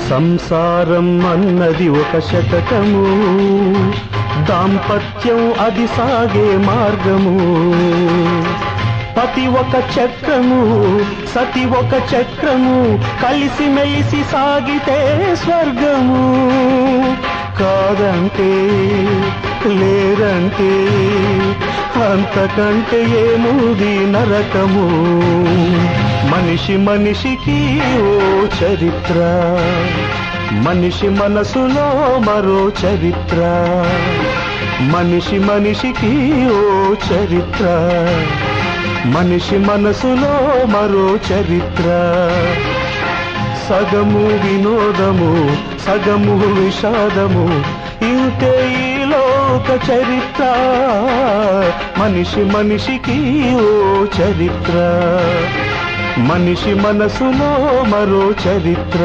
సంసారం అన్నది ఒక శతకము, దాంపత్యం అది సాగే మార్గము. పతి ఒక చక్రము, సతి ఒక చక్రము, కలిసి మెలిసి సాగితే స్వర్గము. కాదంటే లేదంటే అంతకంటే ఏముంది నరకము. మనిషి మనిషికి ఓ చరిత్ర, మనిషి మనసులో మరో చరిత్ర. మనిషి మనిషికి ఓ చరిత్ర, మనిషి మనసులో మరో చరిత్ర. సగము వినోదము, సగము విషాదము, ఇంతే ఈ లోక చరిత్ర. మనిషి మనిషికి ఓ చరిత్ర, మనిషి మనసులో మరో చరిత్ర.